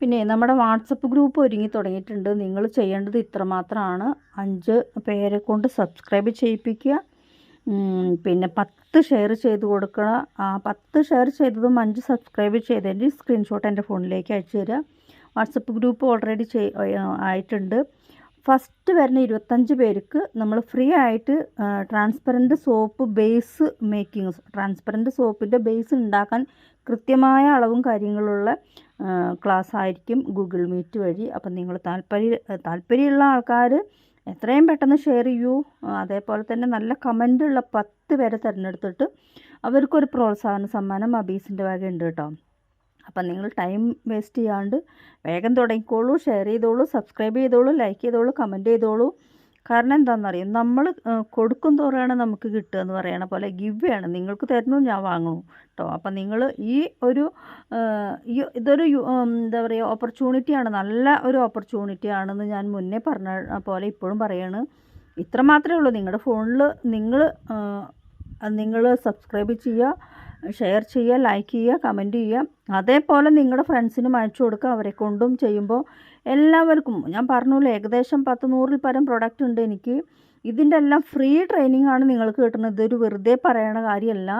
പിന്നെ നമ്മുടെ WhatsApp group ഒരുങ്ങി തുടങ്ങിയിട്ടുണ്ട്. നിങ്ങൾ ചെയ്യേണ്ടത് ഇത്രമാത്രമാണ്. 5 പേരെ കൊണ്ട് സബ്സ്ക്രൈബ് ചെയ്യിപ്പിക്കുക. പിന്നെ 10 ഷെയർ ചെയ്ത് കൊടുക്കുക. 10 ഷെയർ ചെയ്തതും 5 സബ്സ്ക്രൈബ് ചെയ്തതിൻ്റെ സ്ക്രീൻഷോട്ട് എൻ്റെ ഫോണിലേക്ക് അയച്ചു തരിക. വാട്സപ്പ് ഗ്രൂപ്പ് ഓൾറെഡി ആയിട്ടുണ്ട്. ഫസ്റ്റ് വരുന്ന 25 പേർക്ക് നമ്മൾ ഫ്രീ ആയിട്ട് transparent soap base making, transparent സോപ്പിൻ്റെ ബേസ് ഉണ്ടാക്കാൻ കൃത്യമായ അളവും കാര്യങ്ങളുള്ള ക്ലാസ് ആയിരിക്കും ഗൂഗിൾ മീറ്റ് വഴി. അപ്പം നിങ്ങൾ താല്പര്യമുള്ള ആൾക്കാർ എത്രയും പെട്ടെന്ന് ഷെയർ ചെയ്യൂ. അതേപോലെ തന്നെ നല്ല കമൻ്റുള്ള 10 പേരെ തിരഞ്ഞെടുത്തിട്ട് അവർക്കൊരു പ്രോത്സാഹന സമ്മാനം അബീസിൻ്റെ വക ഉണ്ട് കേട്ടോ. അപ്പം നിങ്ങൾ ടൈം വേസ്റ്റ് ചെയ്യാണ്ട് വേഗം തുടങ്ങിക്കോളൂ, ഷെയർ ചെയ്തോളൂ, സബ്സ്ക്രൈബ് ചെയ്തോളൂ, ലൈക്ക് ചെയ്തോളൂ, കമൻറ്റ് ചെയ്തോളൂ. കാരണം എന്താണെന്നറിയാം, നമ്മൾ കൊടുക്കും തോറുകയാണ് നമുക്ക് കിട്ടുക എന്ന് പറയണ പോലെ ഗിവ് ആണ്. നിങ്ങൾക്ക് തരുന്നു, ഞാൻ വാങ്ങണു കേട്ടോ. അപ്പം നിങ്ങൾ ഇതൊരു എന്താ പറയുക ഓപ്പർച്യൂണിറ്റിയാണ്, നല്ല ഒരു ഓപ്പർച്യൂണിറ്റി ആണെന്ന് ഞാൻ മുന്നേ പറഞ്ഞ പോലെ ഇപ്പോഴും പറയാണ്. ഇത്ര മാത്രമേ ഉള്ളൂ. നിങ്ങളുടെ ഫോണിൽ നിങ്ങൾ സബ്സ്ക്രൈബ് ചെയ്യുക, ഷെയർ ചെയ്യുക, ലൈക്ക് ചെയ്യുക, കമൻറ്റ് ചെയ്യുക. അതേപോലെ നിങ്ങളുടെ ഫ്രണ്ട്സിനും അയച്ചു കൊടുക്കുക. അവരെ കൊണ്ടും ചെയ്യുമ്പോൾ എല്ലാവർക്കും ഞാൻ പറഞ്ഞല്ലോ, ഏകദേശം 10-100 പരം പ്രൊഡക്റ്റ് ഉണ്ട് എനിക്ക്. ഇതിൻ്റെ എല്ലാം ഫ്രീ ട്രെയിനിങ് ആണ് നിങ്ങൾക്ക് കിട്ടുന്നത്. ഇതൊരു വെറുതെ പറയണ കാര്യമല്ല.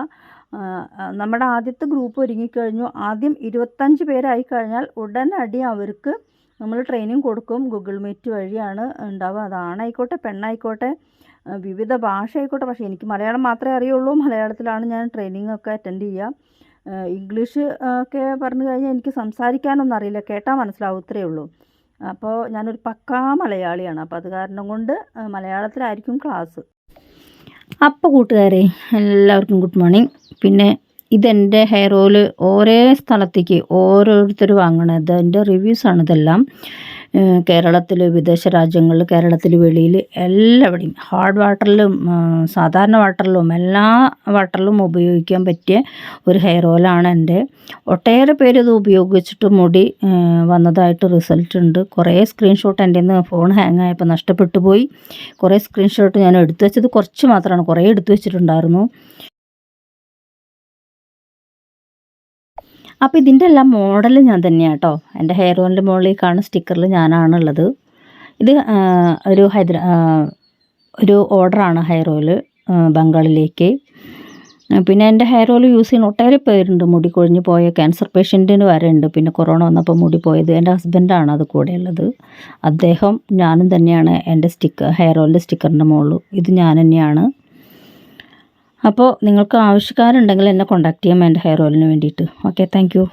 നമ്മുടെ ആദ്യത്തെ ഗ്രൂപ്പ് ഒരുങ്ങിക്കഴിഞ്ഞു. ആദ്യം 25 പേരായി കഴിഞ്ഞാൽ ഉടനടി അവർക്ക് നമ്മൾ ട്രെയിനിങ് കൊടുക്കും. ഗൂഗിൾ മീറ്റ് വഴിയാണ് ഉണ്ടാവുക. അതാണായിക്കോട്ടെ പെണ്ണായിക്കോട്ടെ വിവിധ ഭാഷ ആയിക്കോട്ടെ. പക്ഷേ എനിക്ക് മലയാളം മാത്രമേ അറിയുള്ളൂ. മലയാളത്തിലാണ് ഞാൻ ട്രെയിനിങ് ഒക്കെ അറ്റൻഡ് ചെയ്യുക. ഇംഗ്ലീഷ് ഒക്കെ പറഞ്ഞു കഴിഞ്ഞാൽ എനിക്ക് സംസാരിക്കാനൊന്നും അറിയില്ല, കേട്ടാൽ മനസ്സിലാവും, ഇത്രയേ ഉള്ളൂ. അപ്പോൾ ഞാനൊരു പക്കാ മലയാളിയാണ്. അപ്പോൾ അത് കാരണം കൊണ്ട് മലയാളത്തിലായിരിക്കും ക്ലാസ്. അപ്പോൾ കൂട്ടുകാരെ എല്ലാവർക്കും ഗുഡ് മോർണിംഗ്. പിന്നെ ഇതെൻ്റെ ഹെയർ ഓയിൽ ഓരോ സ്ഥലത്തേക്ക് ഓരോരുത്തർ വാങ്ങണത്, എൻ്റെ റിവ്യൂസാണ് ഇതെല്ലാം. കേരളത്തിൽ, വിദേശ രാജ്യങ്ങളിൽ, കേരളത്തിൽ വെളിയിൽ എല്ലാവിടെയും ഹാർഡ് വാട്ടറിലും സാധാരണ വാട്ടറിലും എല്ലാ വാട്ടറിലും ഉപയോഗിക്കാൻ പറ്റിയ ഒരു ഹെയർ ഓയിലാണ് എൻ്റെ. ഒട്ടേറെ പേര് ഇത് ഉപയോഗിച്ചിട്ട് മുടി വന്നതായിട്ട് റിസൾട്ട് ഉണ്ട്. കുറേ സ്ക്രീൻഷോട്ട് എൻ്റെ നിന്ന് ഫോൺ ഹാങ് ആയപ്പോൾ നഷ്ടപ്പെട്ടു പോയി. കുറേ സ്ക്രീൻഷോട്ട് ഞാൻ എടുത്തു വെച്ചത് കുറച്ച് മാത്രമാണ്, കുറേ എടുത്തു വെച്ചിട്ടുണ്ടായിരുന്നു. അപ്പോൾ ഇതിൻ്റെ എല്ലാം മോഡൽ ഞാൻ തന്നെയാണ് കേട്ടോ. എൻ്റെ ഹെയർ ഓയിലിൻ്റെ മുകളിൽ കാണുന്ന സ്റ്റിക്കറിൽ ഞാനാണുള്ളത്. ഇത് ഒരു ഓർഡറാണ് ഹെയർ ഓയിൽ ബംഗാളിലേക്ക്. പിന്നെ എൻ്റെ ഹെയർ ഓയിൽ യൂസ് ചെയ്യുന്ന ഒട്ടേറെ പേരുണ്ട്. മുടി കൊഴിഞ്ഞു പോയ ക്യാൻസർ പേഷ്യൻറ്റിന് വരെ ഉണ്ട്. പിന്നെ കൊറോണ വന്നപ്പോൾ മുടി പോയത് എൻ്റെ ഹസ്ബൻഡാണ് അത് കൂടെ ഉള്ളത്. അദ്ദേഹം ഞാനും തന്നെയാണ് എൻ്റെ ഹെയർ ഓയിലിൻ്റെ സ്റ്റിക്കറിൻ്റെ മുകളിൽ ഇത് ഞാൻ തന്നെയാണ്. അപ്പോൾ നിങ്ങൾക്ക് ആവശ്യക്കാരുണ്ടെങ്കിൽ എന്നെ കോൺടാക്റ്റ് ചെയ്യാം എൻ്റെ ഹെയർ ഓയിലിന് വേണ്ടിയിട്ട്. Okay, thank you.